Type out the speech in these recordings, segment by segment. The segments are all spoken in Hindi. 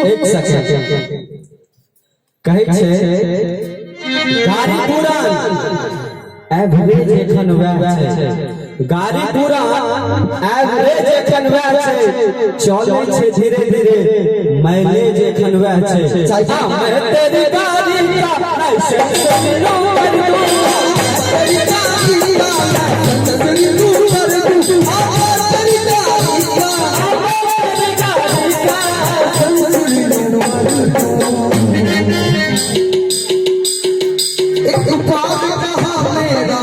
एक सेकंड कहै छै गाड़ी पुरान एवरेज एखन वैह छै गाड़ी पुरान एवरेज एखन वैह छै चलै छै धीरे धीरे माइलेज एखन वैह छै मैं तेरी गाड़ी का लाइसेंस लो कर दूं तेरी गाड़ी का लाइसेंस लो कर दूं तेरी गाड़ी का एक बात कहा मेरा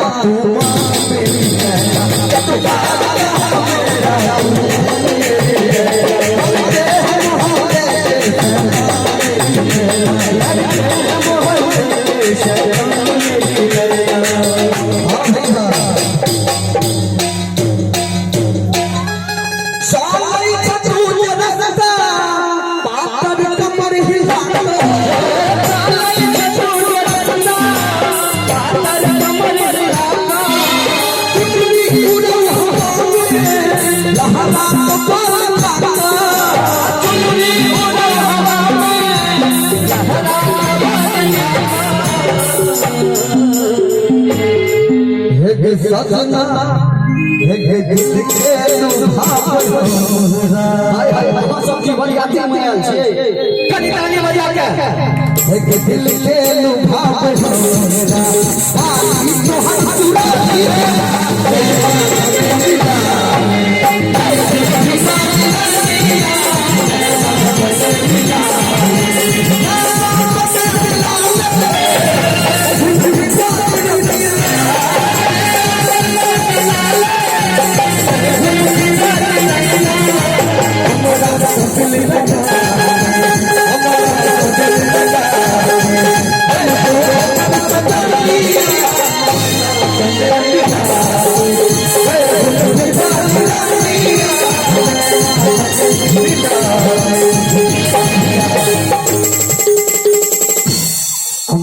सजना सबकी बरियाती में आयल छै कनी ताली बजा के दिल के लुभाव होरा पानी तोहर चूड़ा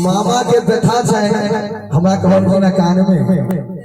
मामा के व्यथा छै हमरा कहल कान में